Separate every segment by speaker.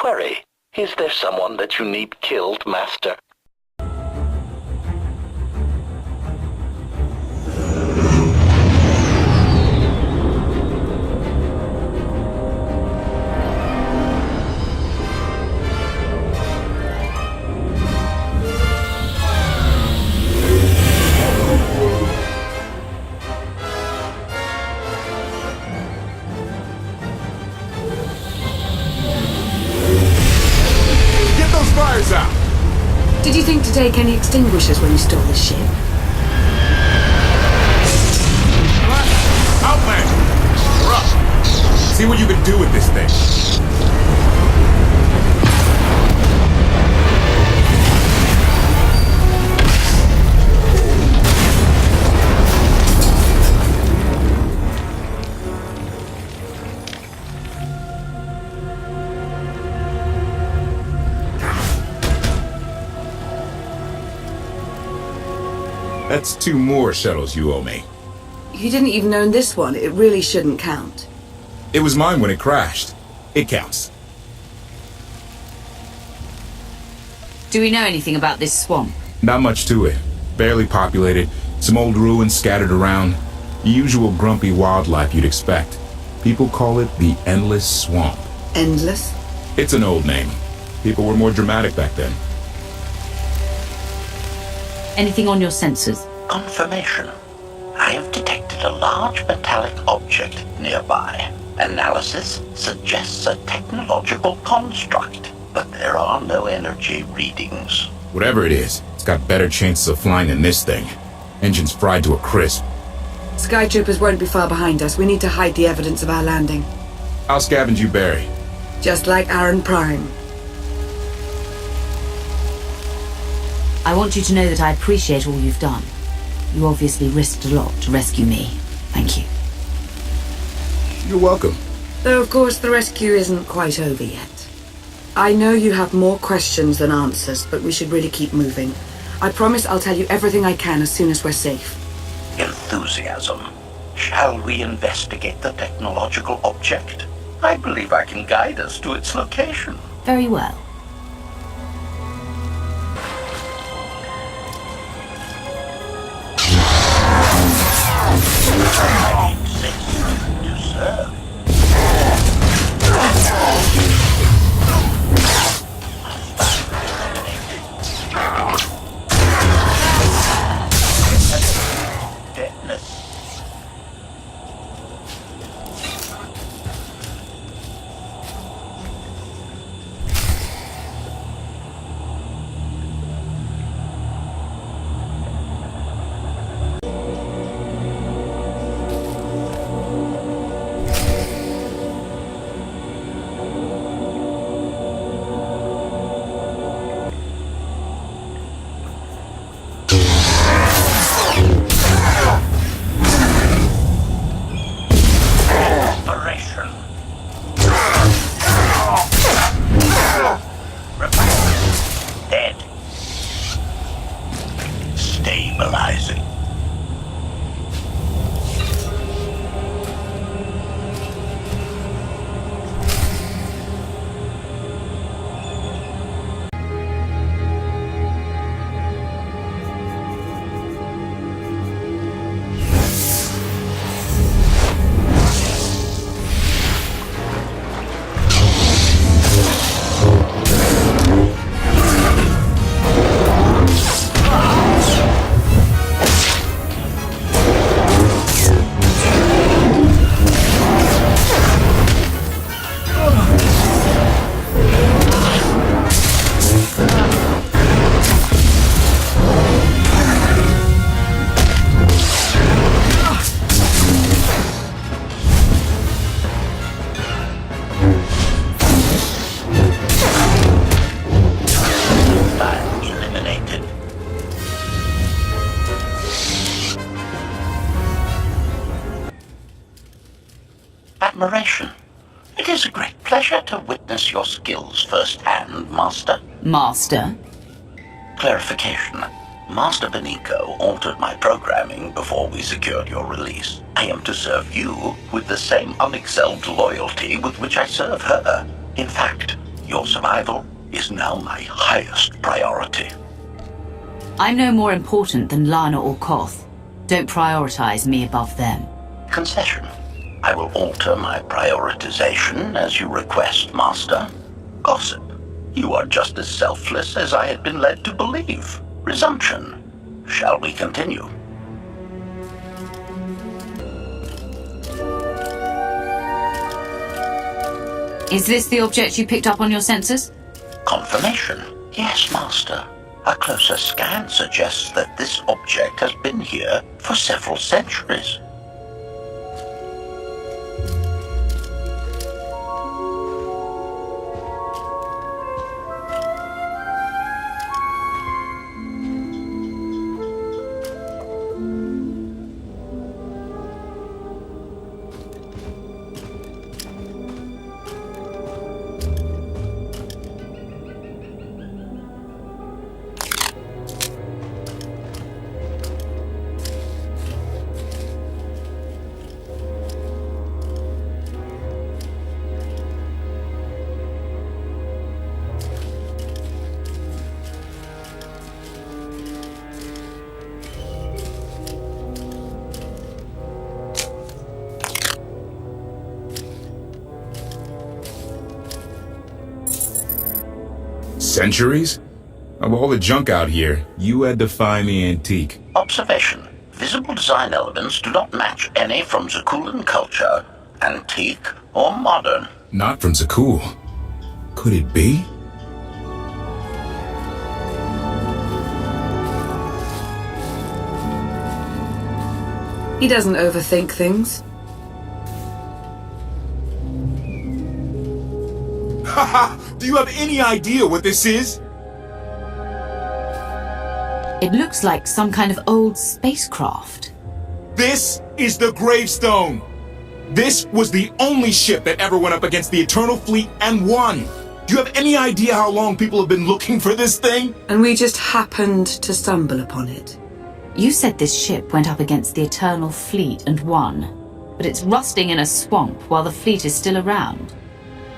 Speaker 1: Query, is there someone that you need killed, Master?
Speaker 2: Fires out!
Speaker 3: Did you think to take any extinguishers when you stole this ship?
Speaker 2: What? Outlander! We're up! See what you can do with this thing. That's 2 more shuttles you owe me.
Speaker 3: You didn't even own this one. It really shouldn't count.
Speaker 2: It was mine when it crashed. It counts.
Speaker 4: Do we know anything about this swamp?
Speaker 2: Not much to it. Barely populated, some old ruins scattered around. The usual grumpy wildlife you'd expect. People call it the Endless Swamp.
Speaker 3: Endless?
Speaker 2: It's an old name. People were more dramatic back then.
Speaker 4: Anything on your sensors?
Speaker 1: Confirmation. I have detected a large metallic object nearby. Analysis suggests a technological construct, but there are no energy readings.
Speaker 2: Whatever it is, it's got better chances of flying than this thing. Engine's fried to a crisp.
Speaker 3: Skytroopers won't be far behind us. We need to hide the evidence of our landing.
Speaker 2: I'll scavenge you, Barry.
Speaker 3: Just like Aaron Prime.
Speaker 4: I want you to know that I appreciate all you've done. You obviously risked a lot to rescue me. Thank you.
Speaker 2: You're welcome.
Speaker 3: Though, of course, the rescue isn't quite over yet. I know you have more questions than answers, but we should really keep moving. I promise I'll tell you everything I can as soon as we're safe.
Speaker 1: Enthusiasm. Shall we investigate the technological object? I believe I can guide us to its location.
Speaker 4: Very well.
Speaker 1: I exist to serve. Deadness. Dead. Stabilizing. Admiration. It is a great pleasure to witness your skills firsthand, Master.
Speaker 4: Master?
Speaker 1: Clarification. Master Benico altered my programming before we secured your release. I am to serve you with the same unexcelled loyalty with which I serve her. In fact, Your survival is now my highest priority.
Speaker 4: I'm no more important than Lana or Koth. Don't prioritize me above them.
Speaker 1: Concession. I will alter my prioritization as you request, Master. Gossip. You are just as selfless as I had been led to believe. Resumption. Shall we continue?
Speaker 4: Is this the object you picked up on your sensors?
Speaker 1: Confirmation. Yes, Master. A closer scan suggests that this object has been here for several centuries.
Speaker 2: Centuries? Of all the junk out here, you had to find the antique.
Speaker 1: Observation. Visible design elements do not match any from Zakulan culture, antique or modern.
Speaker 2: Not from Zakul. Could it be?
Speaker 3: He doesn't overthink things.
Speaker 2: Haha! Do you have any idea what this is?
Speaker 4: It looks like some kind of old spacecraft.
Speaker 2: This is the Gravestone! This was the only ship that ever went up against the Eternal Fleet and won! Do you have any idea how long people have been looking for this thing?
Speaker 3: And we just happened to stumble upon it.
Speaker 4: You said this ship went up against the Eternal Fleet and won, but it's rusting in a swamp while the fleet is still around.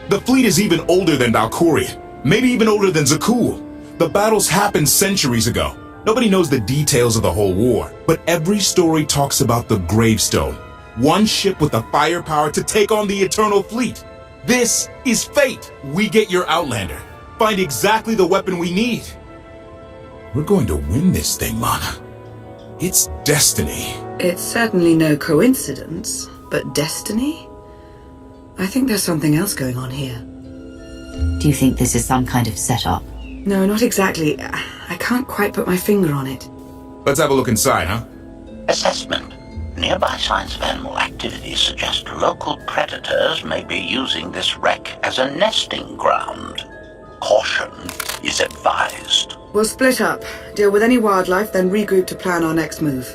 Speaker 2: The fleet is even older than Valkyria, maybe even older than Zakul. The battles happened centuries ago. Nobody knows the details of the whole war, but every story talks about the Gravestone. One ship with the firepower to take on the Eternal Fleet. This is fate. We get your Outlander. Find exactly the weapon we need. We're going to win this thing, Lana. It's destiny.
Speaker 3: It's certainly no coincidence, but destiny? I think there's something else going on here.
Speaker 4: Do you think this is some kind of setup?
Speaker 3: No, not exactly. I can't quite put my finger on it.
Speaker 2: Let's have a look inside, huh?
Speaker 1: Assessment. Nearby signs of animal activity suggest local predators may be using this wreck as a nesting ground. Caution is advised.
Speaker 3: We'll split up, deal with any wildlife, then regroup to plan our next move.